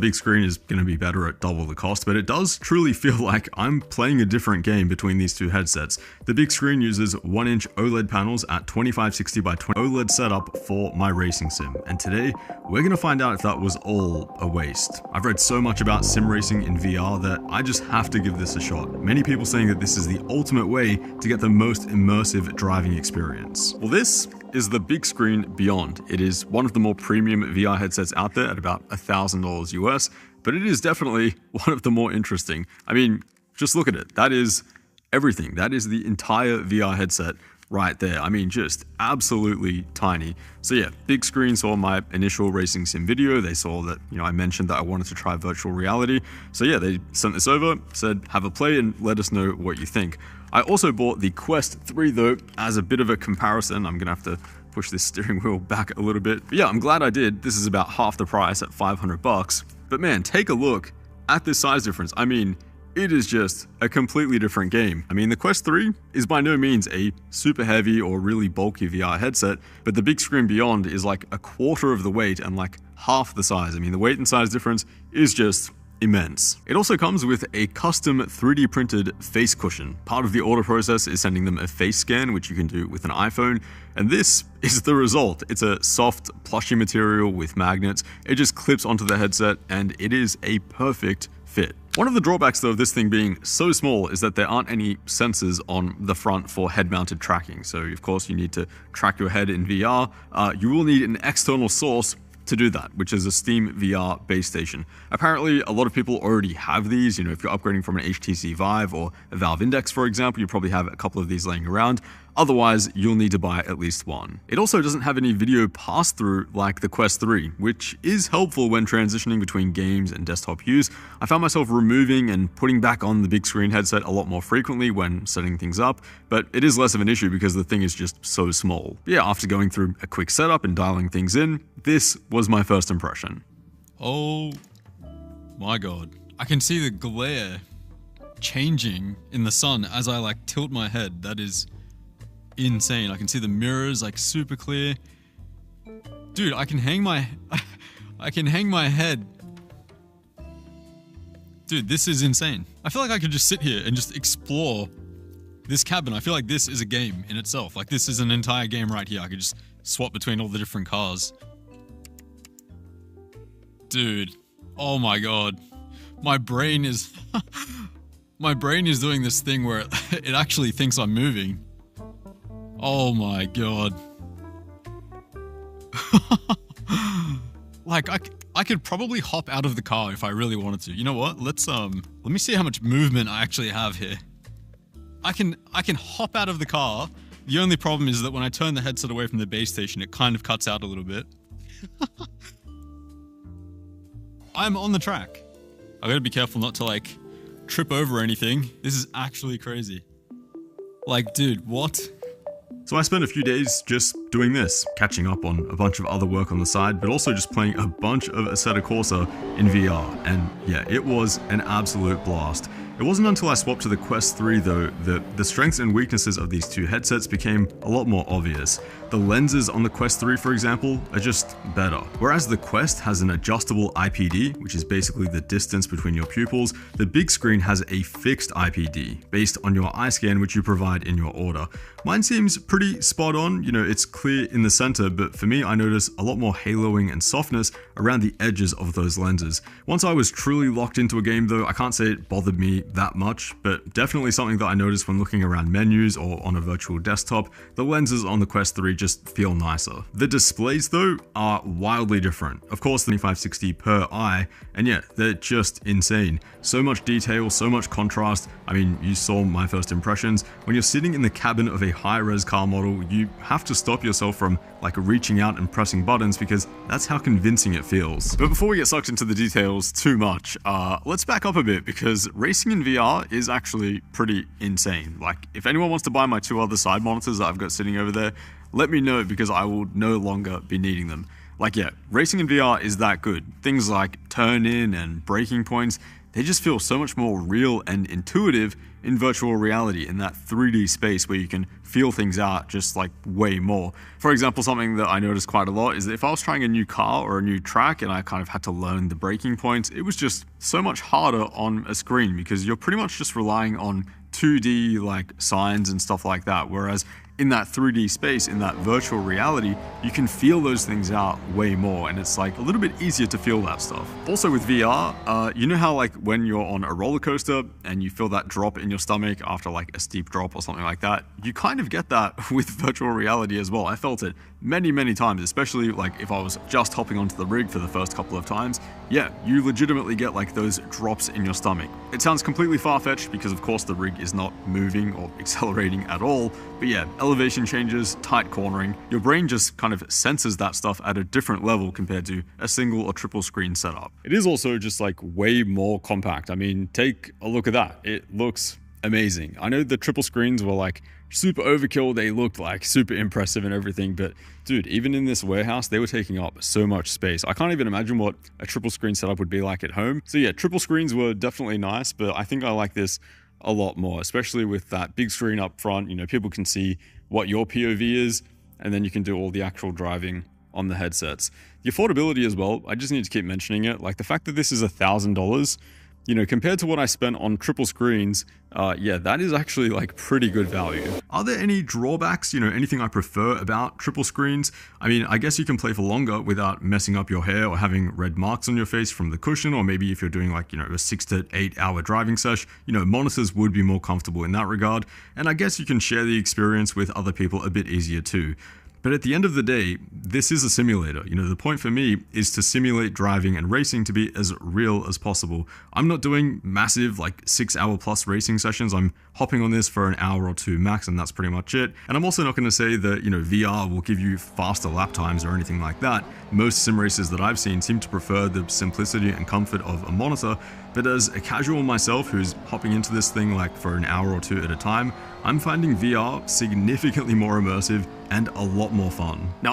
big screen is going to be better at double the cost, but it does truly feel like I'm playing a different game between these two headsets. The big screen uses 1-inch OLED panels at 2560 by 20 OLED setup for my racing sim, and today we're going to find out if that was all a waste. I've read so much about sim racing in VR that I just have to give this a shot. Many people saying that this is the ultimate way to get the most immersive driving experience. Well, this is the Big Screen Beyond. It is one of the more premium VR headsets out there at about $1,000 US, but it is definitely one of the more interesting. I mean, just look at it. That is everything. That is the entire VR headset right there. I mean, just absolutely tiny. So yeah, Big Screen saw my initial racing sim video. They saw that, I mentioned that I wanted to try virtual reality. So yeah, they sent this over, said, have a play and let us know what you think. I also bought the Quest 3 though, as a bit of a comparison. I'm gonna have to push this steering wheel back a little bit. But yeah, I'm glad I did. This is about half the price at $500. But man, take a look at this size difference. I mean, it is just a completely different game. I mean, the Quest 3 is by no means a super heavy or really bulky VR headset, but the Big Screen Beyond is like a quarter of the weight and like half the size. I mean, the weight and size difference is just immense. It also comes with a custom 3D printed face cushion. Part of the order process is sending them a face scan, which you can do with an iPhone, and this is the result. It's a soft, plushy material with magnets. It just clips onto the headset, and it is a perfect fit. One of the drawbacks though of this thing being so small is that there aren't any sensors on the front for head-mounted tracking. So of course you need to track your head in VR. You will need an external source to do that, which is a Steam VR base station. Apparently, a lot of people already have these. If you're upgrading from an HTC Vive or a Valve Index, for example, you probably have a couple of these laying around. Otherwise, you'll need to buy at least one. It also doesn't have any video pass-through like the Quest 3, which is helpful when transitioning between games and desktop use. I found myself removing and putting back on the big screen headset a lot more frequently when setting things up, but it is less of an issue because the thing is just so small. But yeah, after going through a quick setup and dialing things in, this was my first impression. Oh my god. I can see the glare changing in the sun as I tilt my head. That is insane. I can see the mirrors super clear. Dude, I can hang my head. Dude, this is insane. I feel like I could just sit here and just explore this cabin. I feel like this is a game in itself. This is an entire game right here. I could just swap between all the different cars. Dude, oh my god. My brain is doing this thing where it actually thinks I'm moving. Oh my god. I could probably hop out of the car if I really wanted to. You know what? Let me see how much movement I actually have here. I can hop out of the car. The only problem is that when I turn the headset away from the base station, it kind of cuts out a little bit. I'm on the track. I gotta be careful not to trip over anything. This is actually crazy. Dude, what? So I spent a few days just doing this, catching up on a bunch of other work on the side, but also just playing a bunch of Assetto Corsa in VR, and yeah, it was an absolute blast. It wasn't until I swapped to the Quest 3 though that the strengths and weaknesses of these two headsets became a lot more obvious. The lenses on the Quest 3, for example, are just better. Whereas the Quest has an adjustable IPD, which is basically the distance between your pupils, the big screen has a fixed IPD based on your eye scan which you provide in your order. Mine seems pretty spot on, it's clear in the center, but for me I notice a lot more haloing and softness around the edges of those lenses. Once I was truly locked into a game though, I can't say it bothered me that much, but definitely something that I noticed when looking around menus or on a virtual desktop. The lenses on the Quest 3 just feel nicer. The displays though are wildly different. Of course, the 2560 per eye, and yeah, they're just insane. So much detail, so much contrast. I mean, you saw my first impressions. When you're sitting in the cabin of a high-res car model, you have to stop yourself from reaching out and pressing buttons because that's how convincing it feels. But before we get sucked into the details too much, let's back up a bit because racing in VR is actually pretty insane. If anyone wants to buy my two other side monitors that I've got sitting over there, let me know because I will no longer be needing them. Yeah, racing in VR is that good. Things like turn in and braking points, they just feel so much more real and intuitive in virtual reality, in that 3D space where you can feel things out just like way more. For example, something that I noticed quite a lot is that if I was trying a new car or a new track and I kind of had to learn the braking points, it was just so much harder on a screen because you're pretty much just relying on 2D like signs and stuff like that. Whereas in that 3D space, in that virtual reality, you can feel those things out way more, and it's like a little bit easier to feel that stuff. Also with VR, you know how like when you're on a roller coaster and you feel that drop in your stomach after like a steep drop or something like that, you kind of get that with virtual reality as well. I felt it many times, especially like if I was just hopping onto the rig for the first couple of times. Yeah, you legitimately get like those drops in your stomach. It sounds completely far-fetched because of course the rig is not moving or accelerating at all, but yeah, elevation changes, tight cornering, your brain just kind of senses that stuff at a different level compared to a single or triple screen setup. It is also just like way more compact. I mean, take a look at that. It looks amazing. I know the triple screens were like super overkill, they looked like super impressive and everything, but dude, even in this warehouse, they were taking up so much space. I can't even imagine what a triple screen setup would be like at home. So yeah, triple screens were definitely nice, but I think I like this a lot more, especially with that big screen up front. You know, people can see what your POV is, and then you can do all the actual driving on the headsets. The affordability as well, I just need to keep mentioning it. Like the fact that this is $1,000, you know, compared to what I spent on triple screens, yeah, that is actually like pretty good value. Are there any drawbacks, you know, anything I prefer about triple screens? I mean, I guess you can play for longer without messing up your hair or having red marks on your face from the cushion, or maybe if you're doing like, you know, a 6 to 8 hour driving sesh, you know, monitors would be more comfortable in that regard. And I guess you can share the experience with other people a bit easier too. But at the end of the day, this is a simulator. You know, the point for me is to simulate driving and racing to be as real as possible. I'm not doing massive like 6 hour plus racing sessions. I'm hopping on this for an hour or two max, and that's pretty much it. And I'm also not going to say that, you know, VR will give you faster lap times or anything like that. Most sim racers that I've seen seem to prefer the simplicity and comfort of a monitor. But as a casual myself who's hopping into this thing like for an hour or two at a time, I'm finding VR significantly more immersive and a lot more fun. Now,